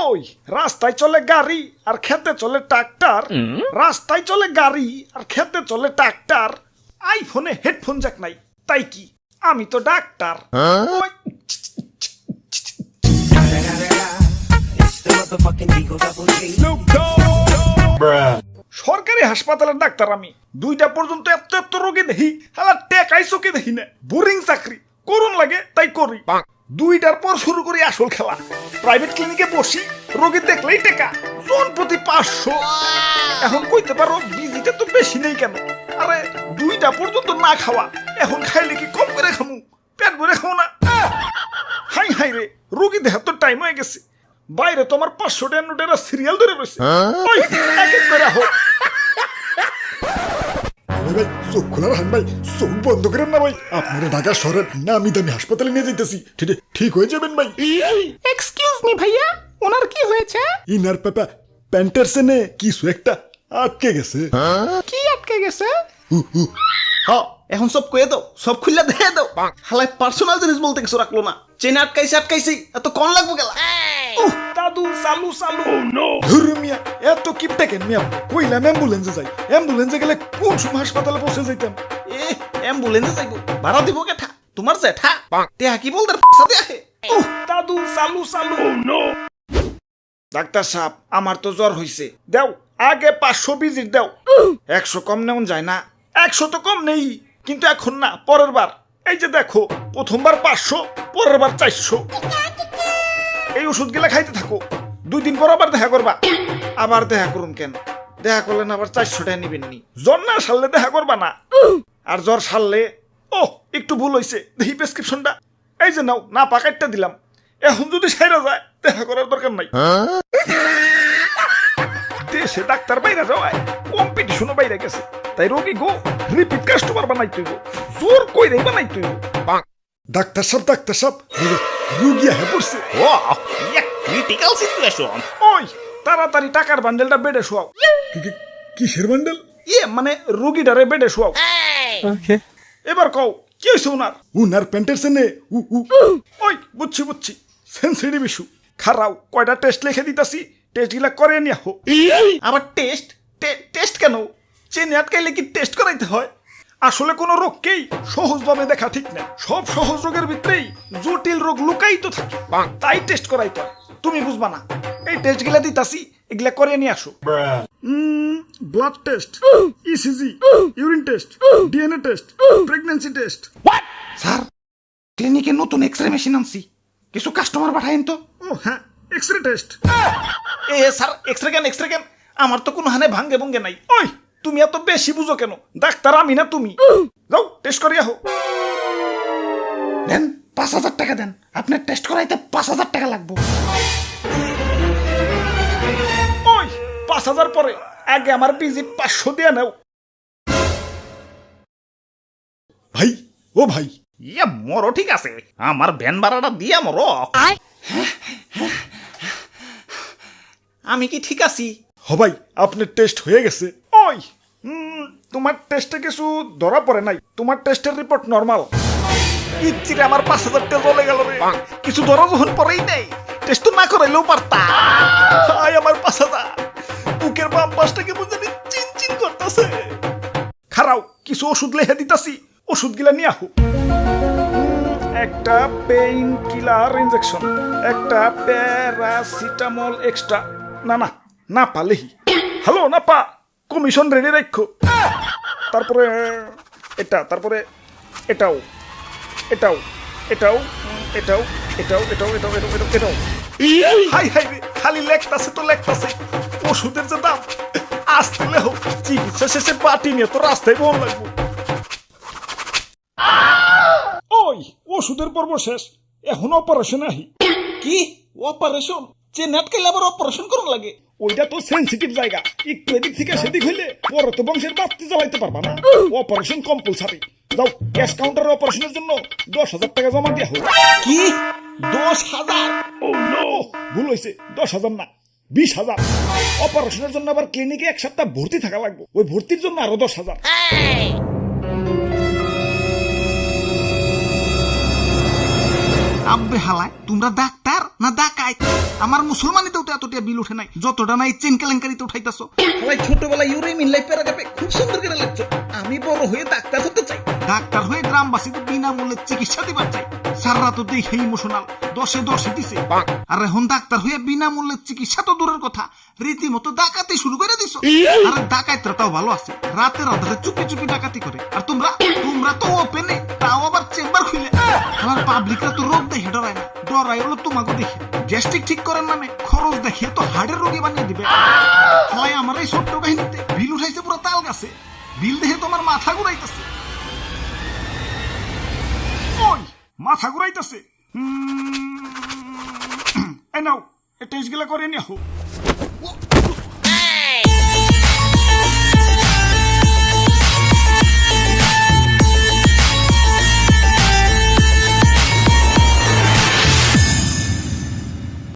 ওই রাস্তায় চলে গাড়ি আর খেতে চলে ট্রাক্টর, রাস্তায় চলে গাড়ি আর খেতে চলে ট্রাক্টর, আইফোনে হেডফোন জ্যাক নাই, তাই কি আমি তো ডাক্তার। ওই, সরকারি হাসপাতালের ডাক্তার আমি, 2টা পর্যন্ত এত এত রোগী দেখি, হালার টেকাই চোখে দেখি না, বোরিং চাকরি, করুন লাগে তাই করি। 2টার পর শুরু করি আসল খেলা, প্রাইভেট ক্লিনিকে বসি, রোগী দেখলেই টেকা, জন প্রতি 500। এখন কইতে পারো বিজিটা তো বেশি নেই কেন? আরে 2টা পর্যন্ত না খাওয়া, এখন খাইলে কি কম করে খামু? পেট ভরে খাও না? হাই হাই রে, রোগী দেখার তো টাইম হয়ে গেছে, বাইরে তো আমার 500 টাকা নোটের সিরিয়াল ধরে রয়েছে। ওই এক এক করে হোক ভাই, চোখ খোলার হান ভাই, চোখ বন্ধ করেন না ভাই, আপনারা ঢাকা শহরের নামি দামি হাসপাতালে নিয়ে যাইতেছি, ঠিক হয়ে যাবেন ভাই। এক্সকিউজ মি ভাইয়া, ওনার কি হয়েছে? ইনার পাপা প্যান্টার সেনে কিছু একটা আটকে গেছে। কি আটকে গেছে? হ্যাঁ, এখন সব কয়ে দাও, সব খুললা দেখে দাও। হালাই পার্সোনাল জিনিস বলতে কিছু রাখলো না। চেনে আটকাইছি, এত কম লাগবো গেলা। দাদু চালু চালু। ধুর মিয়া, এত কিপটা কেন মিয়া? কইলাম অ্যাম্বুলেন্সে যাই, অ্যাম্বুলেন্সে গেলে কোন সময় হাসপাতালে পৌঁছে যাইতাম। অ্যাম্বুলেন্সে যাইবো, ভাড়া দিব কেঠা? তোমার জেঠা টেহা কি বলতে দেখে। দাদু চালু চালু। ডাক্তার সাহেব, আমার তো জ্বর হইছে, দাও আগে 500 ভিজিট দাও। 100 কম নেওয়া যায় না? 100 তো কম নেই, কিন্তু এখন না, পরের বার। এই যে দেখো, প্রথমবার 500, পরের বার 400। এই ওষুধ গুলা খাইতে থাকো, 2 দিন পর আবার দেখা করবা। আবার দেখা করুন কেন? দেখা করলেন আবার 400 টাকা নিবেন নি। জ্বর না সারলে দেখা করবা না, আর জ্বর সারলে ও একটু ভুল হইছে, দেখি প্রেসক্রিপশনটা, এই যে নাও, না পাকাইটটা দিলাম। এখন যদি সাইরা যায়, দেখা করার দরকার নাই। দেশে ডাক্তার বাইরে যাওয়ায় কম্পিটিশনও বাইরে গেছে, তাই রোগী গো রিপিট কাস্টমার বানাই তুইব, জোর কইরাই বানাই তুইব। ডাক্তার সাহেব, রুগী হয়ে পড়ছে। Critical situation. ওই তাড়াতাড়ি টাকার বান্ডেলটা বেডে শোয়াও। কিসের বান্ডেল? মানে রুগীটারে বেডে শোয়াও। এবার কও কি হয়েছে ওনার? উনার প্যান্টার সেনে ওই বুঝছি, সেন্সিটিভ ইস্যু। খারাও, কয়টা টেস্ট লিখে দিতাছি, টেস্ট গুলা করে নিয়ে হো। আবার টেস্ট কেন? চেনে আটকাইলে কি টেস্ট করাইতে হয়? আসলে কোন রোগকেই সহজভাবে দেখা ঠিক না, সব সহজ রোগের ভিতরেই জটিল রোগ লুকাই তো থাকে, তাই টেস্ট করাইতে হয়। তুমি বুঝবা না, এই টেস্ট গুলা দিতাছি, এগুলা করে নিয়ে আসো। Blood test, ECG, urine test, DNA test, pregnancy test. Sir, ক্লিনিকে নতুন এক্সরে মেশিন আনছি, কিছু কাস্টমার পাঠাইন তো। ও হ্যাঁ, এক্সরে টেস্ট। স্যার, এক্সরে কেন? আমার তো কোনো হানে ভাঙ্গে ভঙ্গে নাই। ওই তুমি এত বেশি বুঝো কেন? ডাক্তার আমি না তুমি। যাও টেস্ট করিয়া হো। দেন 5,000 টাকা দেন, আপনার টেস্ট করাইতে 5,000 টাকা লাগবো। ওই 5,000 পরে, আগে আমার ভিজিট 500 দিয়ে নাও। ভাই, ও ভাই, মরো ঠিক আছে, আমার ভ্যান ভাড়াটা দিয়া মরো। আমি কি ঠিক আছি? হ ভাই, আপনার টেস্ট হয়ে গেছে। ওই তোমার টেস্টে কিছু ধরা পড়ে নাই, তোমার টেস্টের রিপোর্ট নরমাল। ইচ্ছিরে আমার 5,000 টাকা চলে গেল রে। কিছু ধরা যখন পরেই নেই, টেস্ট তো না করাইলেও পারতা। হাই আমার 5,000, বুকের বাম পাশটাকে বুঝে চিনচিন করতেছে। খারাও, কিছু ওষুধ লিখে দিতাছি, ওষুধ গিলা নিয়ে আহো। একটা পেইন কিলার ইনজেকশন, একটা প্যারাসিটামল এক্সট্রা। না পালেহি। হ্যালো না পা, কমিশন রেডি রাখো। তারপরে এটা, তারপরে এটাও। হাই রে, খালি লেখতাছে তো লেখতাছে। ওষুধের যে দাম, আসতে লেহ, চিকিৎসা শেষে পাটি নিয়ে তো রাস্তায় বল লাগবো। ওই ওষুধের পর্ব শেষ, এখন অপারেশন আহি। কি অপারেশন? চেনে আটকাইলে আবার অপারেশন করা লাগে? ওইটা তো সেন্সিটিভ জায়গা, একটু এদিক থেকে সেদিক হইলে পরে তো বংশের বাঁচতে জ্বালাইতে পারবা না। Operation compulsory. যাও, ক্যাশ কাউন্টারে অপারেশনের জন্য 10,000 টাকা জমা দিয়া হোক। কি 10,000? ও নো, ভুল হয়েছে, 10,000 না, 20,000। অপারেশনের জন্য আবার ক্লিনিকে 1 সপ্তাহ ভর্তি থাকা লাগবে, ওই ভর্তির জন্য আরো 10,000। আব্বে হালায় তোমরা ডাক্তার না ডাকাইত? আমার মুসলমানিতেও তো এতটা বিল উঠে নাই যতটা নাই চেন কেলেঙ্কারিতে উঠাইতাছো। হালাই ছোটবেলায় ইউরেমিন লাইফ প্যারাগ্রাফে খুব সুন্দর করে লাগছে, আমি বড় হয়ে ডাক্তার হতে চাই। ডাক্তার হয়ে গ্রামবাসীকে বিনামূল্যে চিকিৎসা দিবার চাই। স্যাররা তো দেখে ইমোশনাল, 10-10 দিছে। আর এখন ডাক্তার হয়ে বিনামূল্যে চিকিৎসা তো দূরের কথা, রীতিমতো ডাকাতি শুরু করে দিছো। আরে ডাকাতরা তাও ভালো আছে, রাতের আধারে চুপি চুপি ডাকাতি করে। আর তোমরা তো ওপেনে, তাও আবার চেম্বার খুলে। আমার পাবলিকরা তো রোগ দেখে ডরায় না, ডরাই হলো তোমাকে দেখে। গ্যাস্ট্রিক ঠিক করার নামে খরচ দেখিয়ে তো হার্টের রোগী বানিয়ে দিবে। হালাই আমার এই ছোট্ট কাহিনীতে বিল উঠাইছে পুরো তাল গাছে। বিল দেখে তোমার মাথা ঘুরাইতেছে। ওই মাথা ঘুরাইতেছে। এই নাও, এই টেস্ট গুলা করে নিও।